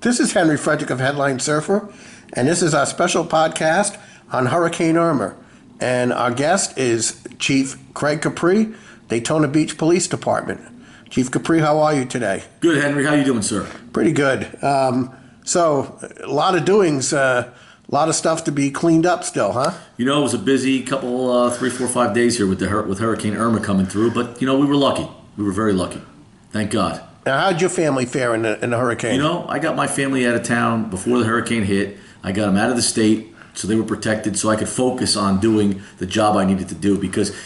This is Henry Frederick of Headline Surfer, and this is our special podcast on Hurricane Irma. And our guest is Chief Craig Capri, Daytona Beach Police Department. Chief Capri, how are you today? Good, Henry. How you doing, sir? Pretty good. So, a lot of doings, a lot of stuff to be cleaned up still, huh? You know, it was a busy couple, 3, 4, 5 days here with Hurricane Irma coming through, but, you know, we were lucky. We were very lucky. Thank God. Now, how'd your family fare in the hurricane? You know, I got my family out of town before the hurricane hit. I got them out of the state so they were protected so I could focus on doing the job I needed to do. Because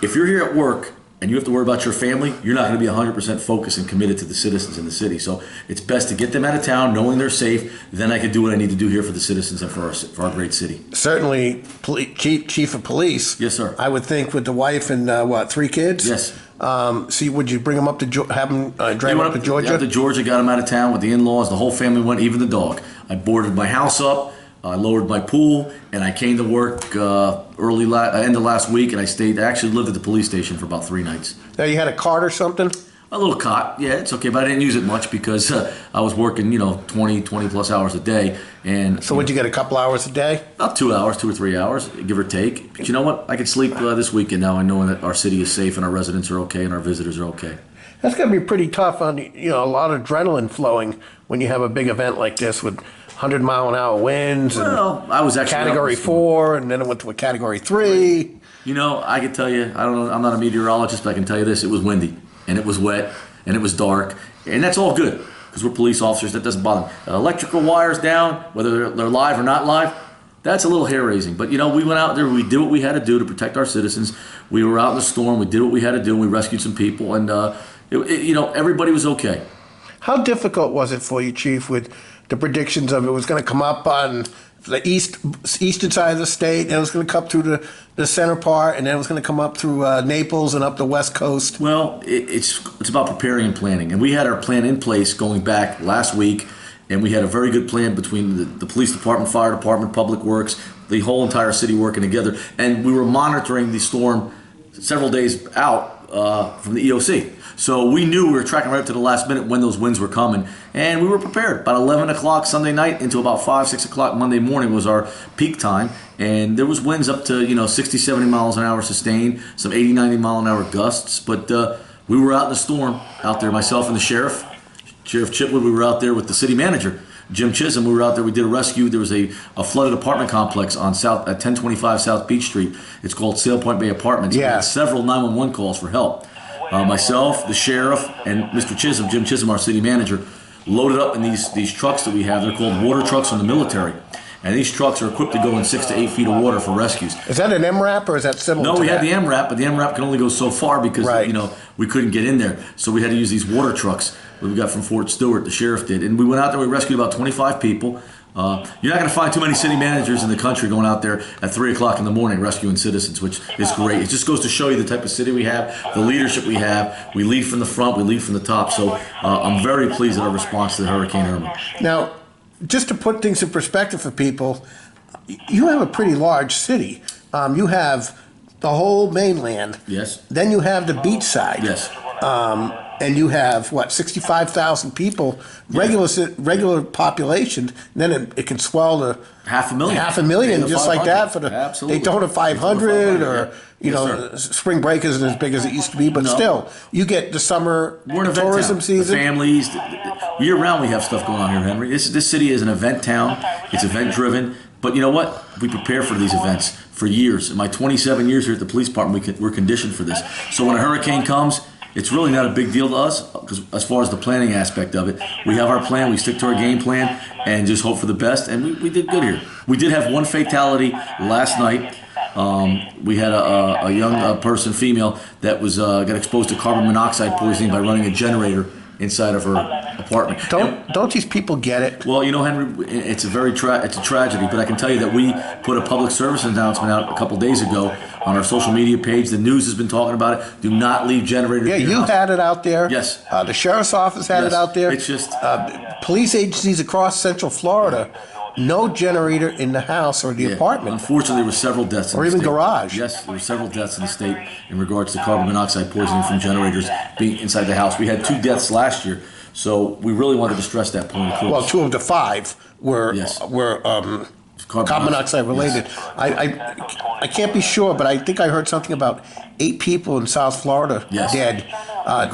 if you're here at work and you have to worry about your family, you're not going to be 100% focused and committed to the citizens in the city. So it's best to get them out of town knowing they're safe. Then I can do what I need to do here for the citizens and for our great city. Certainly, Chief of Police. Yes, sir. I would think with the wife and, 3 kids? Yes. See, would you bring them up to have them drive up to Georgia? Up to Georgia, got them out of town with the in-laws. The whole family went, even the dog. I boarded my house up, I lowered my pool, and I came to work end of last week, and I actually lived at the police station for about 3 nights. Now, you had a cart or something? A little cot, yeah, it's okay, but I didn't use it much because I was working, 20 plus hours a day. And so would you get a couple hours a day? About 2 hours, 2 or 3 hours, give or take. But you know what? I could sleep this weekend now. I know that our city is safe and our residents are okay and our visitors are okay. That's going to be pretty tough on, a lot of adrenaline flowing when you have a big event like this with 100-mile-an-hour winds. Well, I was actually Category 4, and then it went to a Category 3. You know, I can tell you, I don't know, I'm not a meteorologist, but I can tell you this, it was windy. And it was wet, and it was dark, and that's all good, because we're police officers, that doesn't bother me. Electrical wires down, whether they're live or not live, that's a little hair-raising. But, we went out there, we did what we had to do to protect our citizens. We were out in the storm, we did what we had to do, and we rescued some people, and, everybody was okay. How difficult was it for you, Chief, with the predictions of it was going to come up on the eastern side of the state, and it was going to come through the center part, and then it was going to come up through Naples and up the west coast? Well, it's about preparing and planning, and we had our plan in place going back last week, and we had a very good plan between the police department, fire department, public works, the whole entire city working together, and we were monitoring the storm several days out from the EOC. So we knew we were tracking right up to the last minute when those winds were coming, and we were prepared. About 11 o'clock Sunday night into about 5, 6 o'clock Monday morning was our peak time, and there was winds up to 60, 70 miles an hour sustained, some 80, 90 mile an hour gusts, but we were out in the storm out there, myself and the Sheriff Chitwood. We were out there with the city manager, Jim Chisholm. We were out there, we did a rescue. There was a flooded apartment complex on at 1025 South Beach Street. It's called Sail Point Bay Apartments. Yeah. We had several 911 calls for help. Myself, the sheriff, and Mr. Chisholm, Jim Chisholm, our city manager, loaded up in these trucks that we have. They're called water trucks from the military. And these trucks are equipped to go in 6 to 8 feet of water for rescues. Is that an MRAP or is that similar to No, we that? had the MRAP, but the MRAP can only go so far because, right. We couldn't get in there. So we had to use these water trucks that we got from Fort Stewart, the sheriff did. And we went out there, we rescued about 25 people. You're not going to find too many city managers in the country going out there at 3 o'clock in the morning rescuing citizens, which is great. It just goes to show you the type of city we have, the leadership we have. We lead from the front, we lead from the top. So I'm very pleased at our response to the Hurricane Irma. Now, just to put things in perspective for people, you have a pretty large city. You have the whole mainland. Yes. Then you have the beach side. Yes. And you have, 65,000 people, regular population, then it can swell to 500,000. 500,000, just like that for the Absolutely. Daytona 500 or, Yes, spring break isn't as big as it used to be, but still, you get the summer tourism season. The families, year round we have stuff going on here, Henry. This city is an event town. It's event driven. But you know what? We prepare for these events for years. In my 27 years here at the police department, we're conditioned for this. So when a hurricane comes, it's really not a big deal to us because as far as the planning aspect of it, we have our plan, we stick to our game plan, and just hope for the best. And we did good here. We did have one fatality last night. We had a young person, female, that was got exposed to carbon monoxide poisoning by running a generator inside of her apartment. Don't these people get it? Well, Henry, it's a tragedy, but I can tell you that we put a public service announcement out a couple days ago on our social media page. The news has been talking about it. Do not leave generators. Yeah, you had it out there. Yes. The sheriff's office had it out there. It's just police agencies across Central Florida. No generator in the house or the apartment. Unfortunately, there were several deaths in or the even state. garage. Yes, there were several deaths in the state in regards to carbon monoxide poisoning from generators being inside the house. We had 2 deaths last year So we really wanted to stress that point. Well, 2 of the 5 were Yes. carbon monoxide related. Yes. I can't be sure, but I think I heard something about 8 people in South Florida Yes. dead.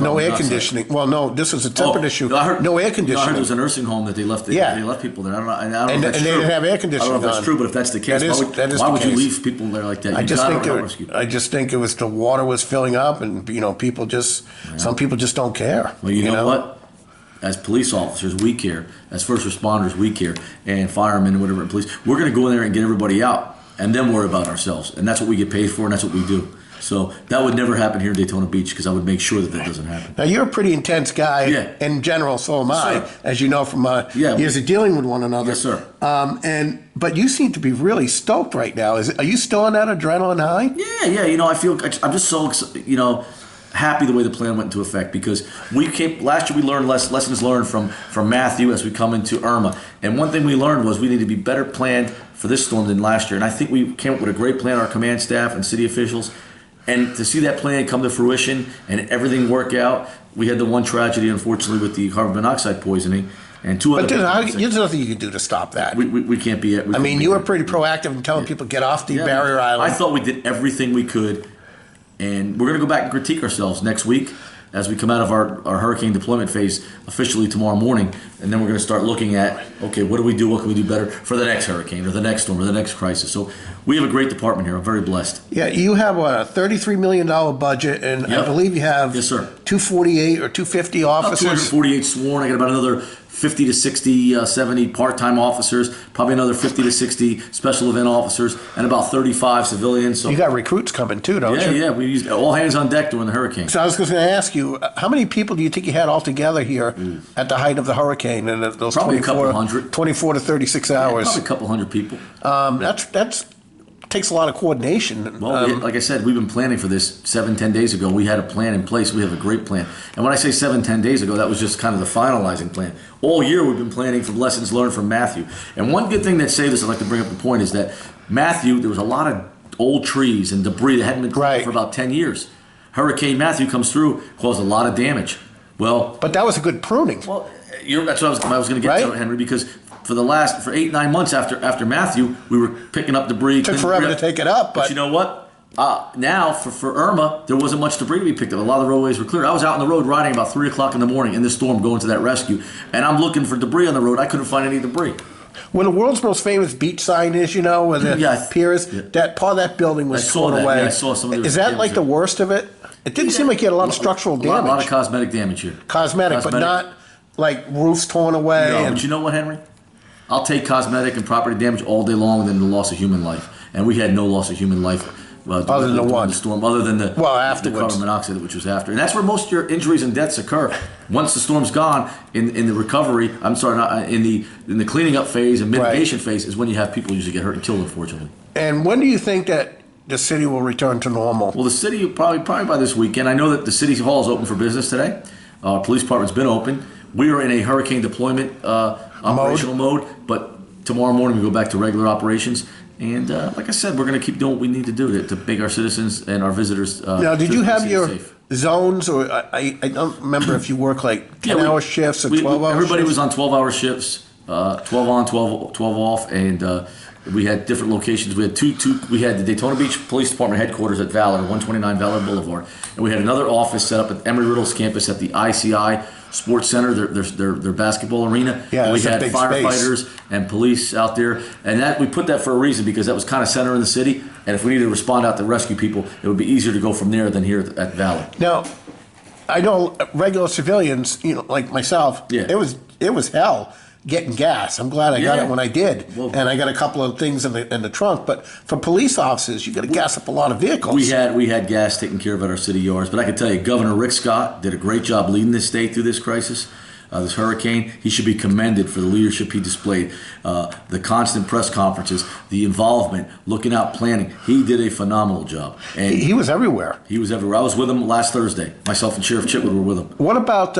No air monoxide. conditioning. Well, no, this was a temperate issue. No, I heard, no air I heard conditioning. there was a nursing home that they left. Yeah. They left people there. I don't know. I don't know And if that's they true. didn't have air I don't conditioning know if that's on. true, but if that's the case, That is why the would you case. leave people there like that? I You just gotta think rescue. I just think it was the water was filling up, and people just some people just don't care. Well, you know what? As police officers, we care. As first responders, we care. And firemen and whatever, police, we're going to go in there and get everybody out, and then worry about ourselves. And that's what we get paid for, and that's what we do. So that would never happen here in Daytona Beach, because I would make sure that doesn't happen. Now, you're a pretty intense guy in general, so am I, Sir. as you know from years of dealing with one another. Yes, sir. But you seem to be really stoked right now. Are you still on that adrenaline high? Yeah. I'm just so happy the way the plan went into effect, because last year we learned lessons learned from Matthew as we come into Irma. And one thing we learned was we need to be better planned for this storm than last year. And I think we came up with a great plan, our command staff and city officials. And to see that plan come to fruition and everything work out, we had the one tragedy, unfortunately, with the carbon monoxide poisoning, and 2 other. But there's nothing you can do to stop that. We can't be. You were pretty proactive in telling people get off the barrier island. I thought we did everything we could, and we're going to go back and critique ourselves next week as we come out of our hurricane deployment phase officially tomorrow morning, and then we're going to start looking at, okay, what do we do? What can we do better for the next hurricane or the next storm or the next crisis? So we have a great department here. I'm very blessed. Yeah, you have a $33 million budget, and I believe you have 248 or 250 officers. 248 sworn. I got about another 50 to 60, 70 part-time officers, probably another 50 to 60 special event officers, and about 35 civilians. So you got recruits coming too, don't you? Yeah. We used all hands on deck during the hurricane. So I was going to ask you, how many people do you think you had altogether here at the height of the hurracane in those probably 24 to 36 hours? Probably a couple hundred people. That's takes a lot of coordination. Well, like I said, we've been planning for this 7-10 days ago. We had a plan in place. We have a great plan. And when I say 7-10 days ago, that was just kind of the finalizing plan. All year we've been planning from lessons learned from Matthew. And one good thing that saved us, I'd like to bring up the point, is that Matthew, there was a lot of old trees and debris that hadn't been cleared for about 10 years. Hurricane Matthew comes through, caused a lot of damage. Well, but that was a good pruning. Well, that's what I was going to get to, Henry, because for 8-9 months after Matthew, we were picking up debris. It took forever to take it up, but you know what? Now for Irma, there wasn't much debris to be picked up. A lot of the roadways were cleared. I was out on the road riding about 3 o'clock in the morning in the storm, going to that rescue, and I'm looking for debris on the road. I couldn't find any debris. Where the world's most famous beach sign is, where the pier is, that part of that building was torn away. Yeah, I saw some of Is that like the worst of it? It didn't seem like you had a lot of structural damage. A lot of cosmetic damage here. Cosmetic, but not like roofs torn away. No, but you know what, Henry? I'll take cosmetic and property damage all day long than the loss of human life. And we had no loss of human life other than the storm, other than the carbon monoxide, which was after. And that's where most of your injuries and deaths occur. Once the storm's gone, in the recovery, in the cleaning up phase and mitigation phase is when you have people usually get hurt and killed, unfortunately. And when do you think that the city will return to normal? Well, the city probably by this weekend. I know that the city hall is open for business today. Police department's been open. We are in a hurricane deployment operational mode, but tomorrow morning we go back to regular operations. And like I said, we're going to keep doing what we need to do to make our citizens and our visitors now, did you have your safe. Zones, or I don't remember if you work like 10-hour shifts or 12-hour everybody shifts? was on 12-hour shifts, 12 on, 12 off, and we had different locations. We had we had the Daytona Beach Police Department headquarters at Valor, 129 Valor Boulevard, and we had another office set up at Embry-Riddle's campus at the ICI Sports Center, their basketball arena. Yeah, we had firefighters space. And police out there, and that we put that for a reason, because that was kind of center in the city, and if we needed to respond out to rescue people, it would be easier to go from there than here at Valor. Now, I know regular civilians, like myself, it was hell getting gas. I'm glad I got it when I did, and I got a couple of things in the trunk. But for police officers, you got to gas up a lot of vehicles. We had gas taken care of at our city yards, but I can tell you, Governor Rick Scott did a great job leading this state through this crisis. This hurricane, he should be commended for the leadership he displayed, the constant press conferences, the involvement, looking out, planning. He did a phenomenal job. And he was everywhere. He was everywhere. I was with him last Thursday. Myself and Sheriff Chitwood were with him. What about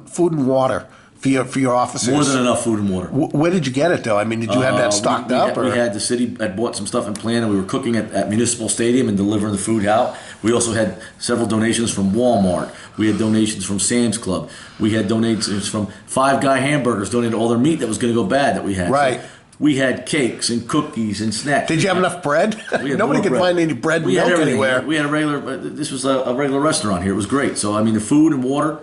food and water for your officers? More than enough food and water. Where did you get it, though? I mean, did you have that stocked up? We had the city had bought some stuff and planned, and we were cooking at Municipal Stadium and delivering the food out. We also had several donations from Walmart. We had donations from Sam's Club. We had donations from Five Guy Hamburgers, donated all their meat that was going to go bad that we had. Right. So we had cakes and cookies and snacks. Did you have enough bread? Nobody could find any bread and milk anywhere. We had a regular. This was a regular restaurant here. It was great. So I mean, the food and water,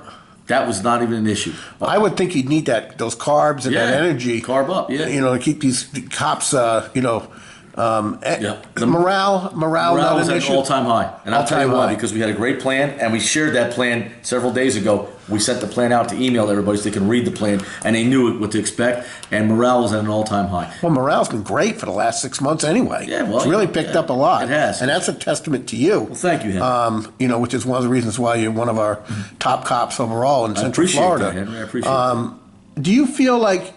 that was not even an issue. I would think you'd need those carbs and that energy. Carb up, yeah. To keep these cops, Yeah. morale not was an at issue. an all-time high, and I'll tell you All-time why. high. Because we had a great plan, and we shared that plan several days ago. We sent the plan out to email everybody so they can read the plan, and they knew what to expect. And morale was at an all-time high. Well, morale's been great for the last 6 months anyway. Yeah, well, it's really picked up a lot. It has. And that's a testament to you. Well, thank you, Henry. Which is one of the reasons why you're one of our top cops overall in Central Florida. That, Henry. I appreciate that. Do you feel like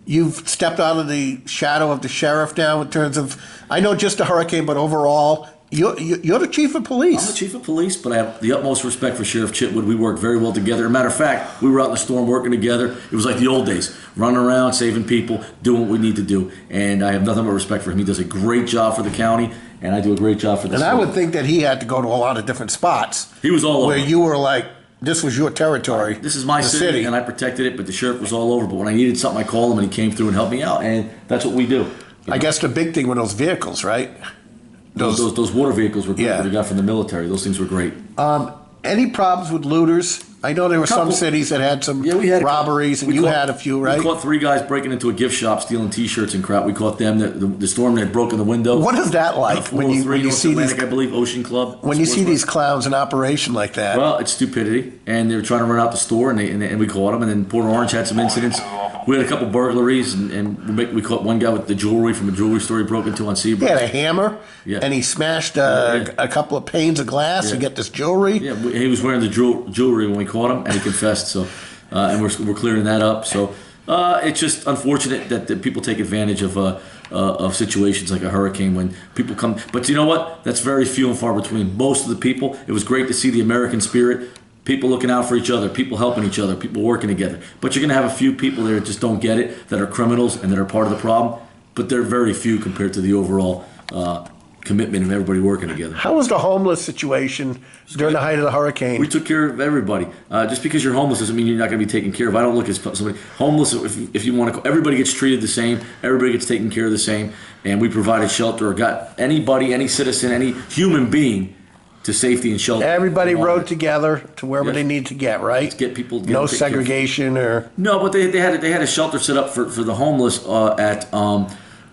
you've stepped out of the shadow of the sheriff now in terms of, I know just a hurricane, but overall, you're the chief of police. I'm the chief of police, but I have the utmost respect for Sheriff Chitwood. We work very well together. As a matter of fact, we were out in the storm working together. It was like the old days, running around, saving people, doing what we need to do. And I have nothing but respect for him. He does a great job for the county, and I do a great job for the And city. I would think that he had to go to a lot of different spots. He was all over. Where you were like, this was your territory. This is my the city, and I protected it, but the sheriff was all over. But when I needed something, I called him, and he came through and helped me out, and that's what we do. I guess the big thing were those vehicles, right? Those water vehicles were great that we got from the military. Those things were great. Any problems with looters? I know there were some Couple. cities that had some We had robberies, and you had a few, right? We caught 3 guys breaking into a gift shop, stealing T-shirts and crap. We caught them. The storm had broken the window. What is that like when you see Atlantic, these? I believe, Ocean Club. When you see Sportswear. these clowns in operation like that? Well, it's stupidity, and they were trying to run out the store, and we caught them. And then Port Orange had some incidents. We had a couple burglaries, and we caught one guy with the jewelry from a jewelry store he broke into on he Seabrook. had a hammer, Yeah. and he smashed a couple of panes of glass to get this jewelry. Yeah, he was wearing the jewelry when we caught him, and he confessed. So, and we're clearing that up. So, it's just unfortunate that people take advantage of situations like a hurricane when people come. But you know what? That's very few and far between. Most of the people, it was great to see the American spirit. People looking out for each other, people helping each other, people working together. But you're going to have a few people there that just don't get it, that are criminals and that are part of the problem. But they're very few compared to the overall commitment of everybody working together. How was the homeless situation during the height of the hurricane? We took care of everybody. Just because you're homeless doesn't mean you're not going to be taken care of. I don't look at somebody homeless. If you want to, everybody gets treated the same. Everybody gets taken care of the same. And we provided shelter or got anybody, any citizen, any human being to safety and shelter. Everybody rode together to wherever they need to get, right? Get people. No segregation or. No, but they had a shelter set up for the homeless at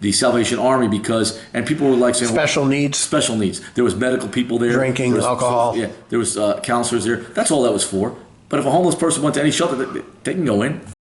the Salvation Army and people were like saying Special needs. Special needs. There was medical people there. Drinking, there was, alcohol. Yeah, there was counselors there. That's all that was for. But if a homeless person went to any shelter, they can go in.